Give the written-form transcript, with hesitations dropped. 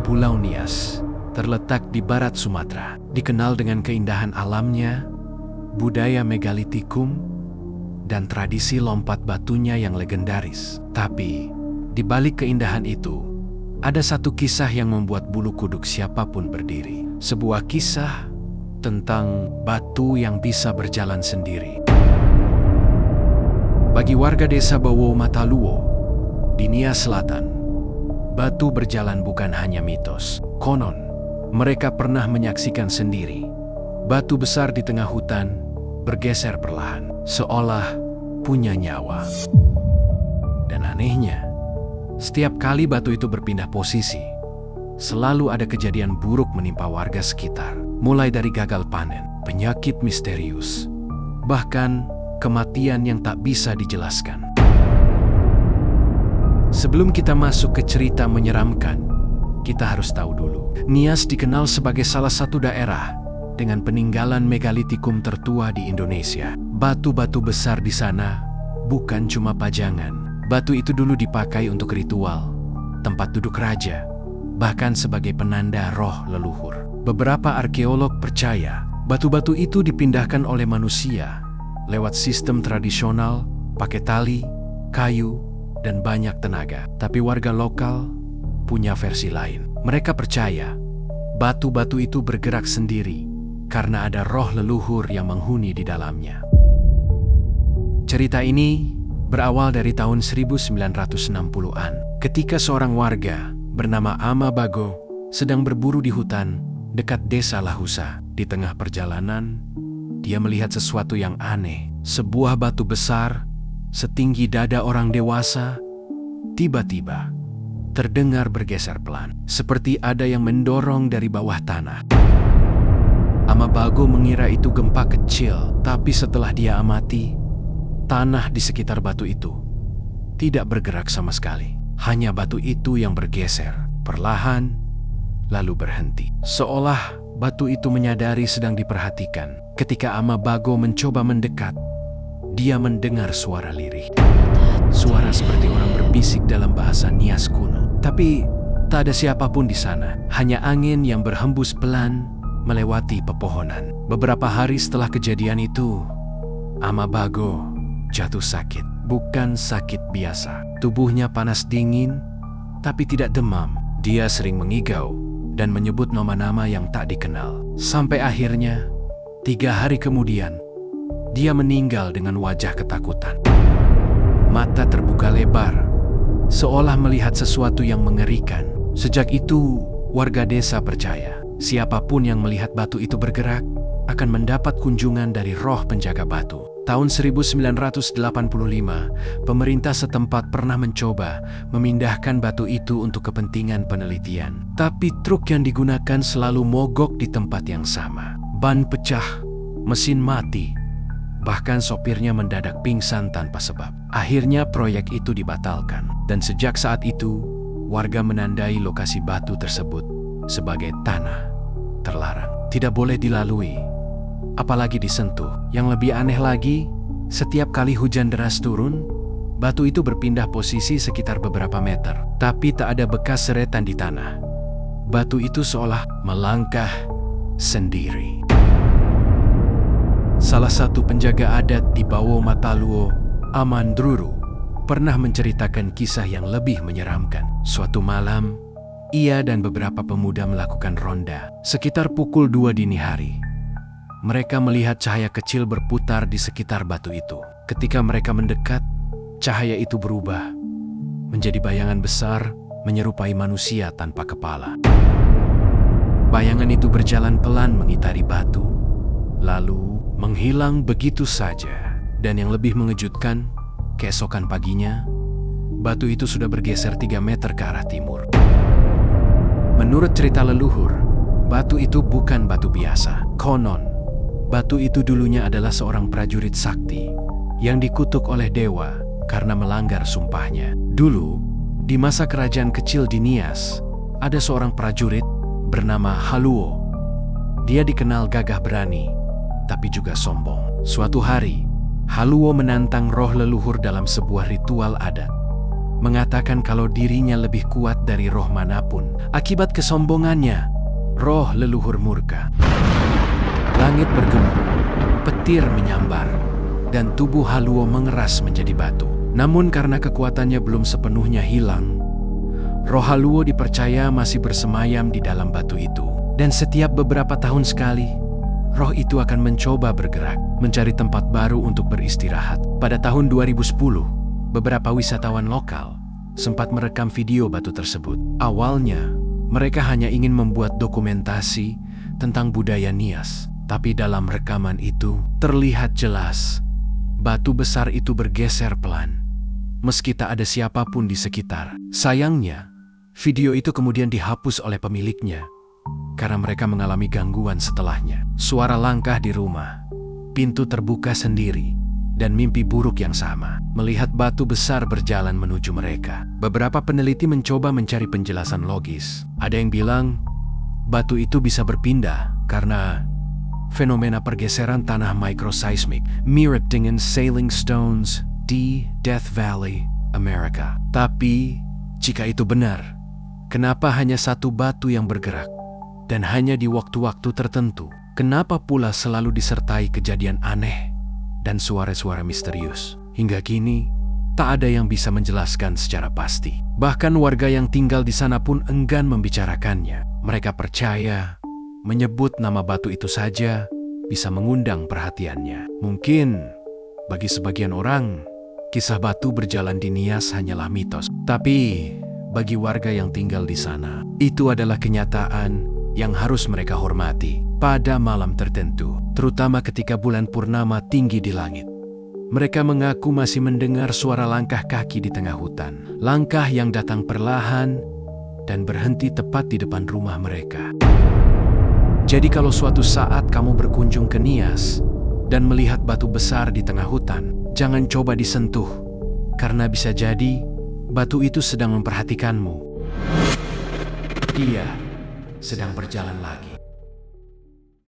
Pulau Nias terletak di barat Sumatera, dikenal dengan keindahan alamnya, budaya megalitikum, dan tradisi lompat batunya yang legendaris. Tapi, di balik keindahan itu, ada satu kisah yang membuat bulu kuduk siapapun berdiri. Sebuah kisah tentang batu yang bisa berjalan sendiri. Bagi warga desa Bawo Mataluo, di Nias Selatan, batu berjalan bukan hanya mitos. Konon, mereka pernah menyaksikan sendiri batu besar di tengah hutan bergeser perlahan, seolah punya nyawa. Dan anehnya, setiap kali batu itu berpindah posisi, selalu ada kejadian buruk menimpa warga sekitar. Mulai dari gagal panen, penyakit misterius, bahkan kematian yang tak bisa dijelaskan. Sebelum kita masuk ke cerita menyeramkan, kita harus tahu dulu, Nias dikenal sebagai salah satu daerah dengan peninggalan megalitikum tertua di Indonesia. Batu-batu besar di sana bukan cuma pajangan. Batu itu dulu dipakai untuk ritual, tempat duduk raja, bahkan sebagai penanda roh leluhur. Beberapa arkeolog percaya batu-batu itu dipindahkan oleh manusia lewat sistem tradisional, pakai tali, kayu, dan banyak tenaga. Tapi warga lokal punya versi lain. Mereka percaya batu-batu itu bergerak sendiri karena ada roh leluhur yang menghuni di dalamnya. Cerita ini berawal dari tahun 1960-an, ketika seorang warga bernama Ama Bago sedang berburu di hutan dekat desa Lahusa. Di tengah perjalanan, dia melihat sesuatu yang aneh. Sebuah batu besar setinggi dada orang dewasa tiba-tiba terdengar bergeser pelan, seperti ada yang mendorong dari bawah tanah. Ama Bago mengira itu gempa kecil, tapi setelah dia amati, tanah di sekitar batu itu tidak bergerak sama sekali. Hanya batu itu yang bergeser perlahan, lalu berhenti. Seolah batu itu menyadari sedang diperhatikan. Ketika Ama Bago mencoba mendekat, dia mendengar suara lirih. Suara seperti orang berbisik dalam bahasa Nias kuno. Tapi tak ada siapapun di sana. Hanya angin yang berhembus pelan melewati pepohonan. Beberapa hari setelah kejadian itu, Ama Bago jatuh sakit. Bukan sakit biasa. Tubuhnya panas dingin, tapi tidak demam. Dia sering mengigau dan menyebut nama-nama yang tak dikenal. Sampai akhirnya, 3 hari kemudian, dia meninggal dengan wajah ketakutan. Mata terbuka lebar, seolah melihat sesuatu yang mengerikan. Sejak itu, warga desa percaya, siapapun yang melihat batu itu bergerak akan mendapat kunjungan dari roh penjaga batu. Tahun 1985, pemerintah setempat pernah mencoba memindahkan batu itu untuk kepentingan penelitian. Tapi truk yang digunakan selalu mogok di tempat yang sama. Ban pecah, mesin mati, bahkan sopirnya mendadak pingsan tanpa sebab. Akhirnya proyek itu dibatalkan. Dan sejak saat itu, warga menandai lokasi batu tersebut sebagai tanah terlarang. Tidak boleh dilalui, apalagi disentuh. Yang lebih aneh lagi, setiap kali hujan deras turun, batu itu berpindah posisi sekitar beberapa meter. Tapi tak ada bekas seretan di tanah. Batu itu seolah melangkah sendiri. Salah satu penjaga adat di Bawo Mataluo, Amandruru, pernah menceritakan kisah yang lebih menyeramkan. Suatu malam, ia dan beberapa pemuda melakukan ronda. Sekitar pukul 2 dini hari, mereka melihat cahaya kecil berputar di sekitar batu itu. Ketika mereka mendekat, cahaya itu berubah menjadi bayangan besar menyerupai manusia tanpa kepala. Bayangan itu berjalan pelan mengitari batu, lalu menghilang begitu saja. Dan yang lebih mengejutkan, keesokan paginya, batu itu sudah bergeser 3 meter ke arah timur. Menurut cerita leluhur, batu itu bukan batu biasa. Konon, batu itu dulunya adalah seorang prajurit sakti yang dikutuk oleh dewa karena melanggar sumpahnya. Dulu, di masa kerajaan kecil di Nias, ada seorang prajurit bernama Haluo. Dia dikenal gagah berani, tapi juga sombong. Suatu hari, Haluo menantang roh leluhur dalam sebuah ritual adat. mengatakan kalau dirinya lebih kuat dari roh manapun. Akibat kesombongannya, roh leluhur murka. Langit bergemuruh, petir menyambar, dan tubuh Haluo mengeras menjadi batu. Namun karena kekuatannya belum sepenuhnya hilang, roh Haluo dipercaya masih bersemayam di dalam batu itu. Dan setiap beberapa tahun sekali, roh itu akan mencoba bergerak, mencari tempat baru untuk beristirahat. Pada tahun 2010, beberapa wisatawan lokal sempat merekam video batu tersebut. Awalnya, mereka hanya ingin membuat dokumentasi tentang budaya Nias. Tapi dalam rekaman itu, terlihat jelas batu besar itu bergeser pelan, meski tak ada siapapun di sekitar. Sayangnya, video itu kemudian dihapus oleh pemiliknya karena mereka mengalami gangguan setelahnya. Suara langkah di rumah, pintu terbuka sendiri, dan mimpi buruk yang sama melihat batu besar berjalan menuju mereka. Beberapa peneliti mencoba mencari penjelasan logis. Ada yang bilang batu itu bisa berpindah karena fenomena pergeseran tanah microseismic, mirip dengan sailing stones di Death Valley, Amerika. Tapi jika itu benar, kenapa hanya satu batu yang bergerak? Dan hanya di waktu-waktu tertentu. Kenapa pula selalu disertai kejadian aneh dan suara-suara misterius? Hingga kini, tak ada yang bisa menjelaskan secara pasti. Bahkan warga yang tinggal di sana pun enggan membicarakannya. Mereka percaya menyebut nama batu itu saja bisa mengundang perhatiannya. Mungkin bagi sebagian orang, kisah batu berjalan di Nias hanyalah mitos. Tapi bagi warga yang tinggal di sana, itu adalah kenyataan yang harus mereka hormati. Pada malam tertentu, terutama ketika bulan purnama tinggi di langit, mereka mengaku masih mendengar suara langkah kaki di tengah hutan. Langkah yang datang perlahan dan berhenti tepat di depan rumah mereka. Jadi kalau suatu saat kamu berkunjung ke Nias dan melihat batu besar di tengah hutan, jangan coba disentuh, karena bisa jadi batu itu sedang memperhatikanmu. Dia sedang berjalan lagi.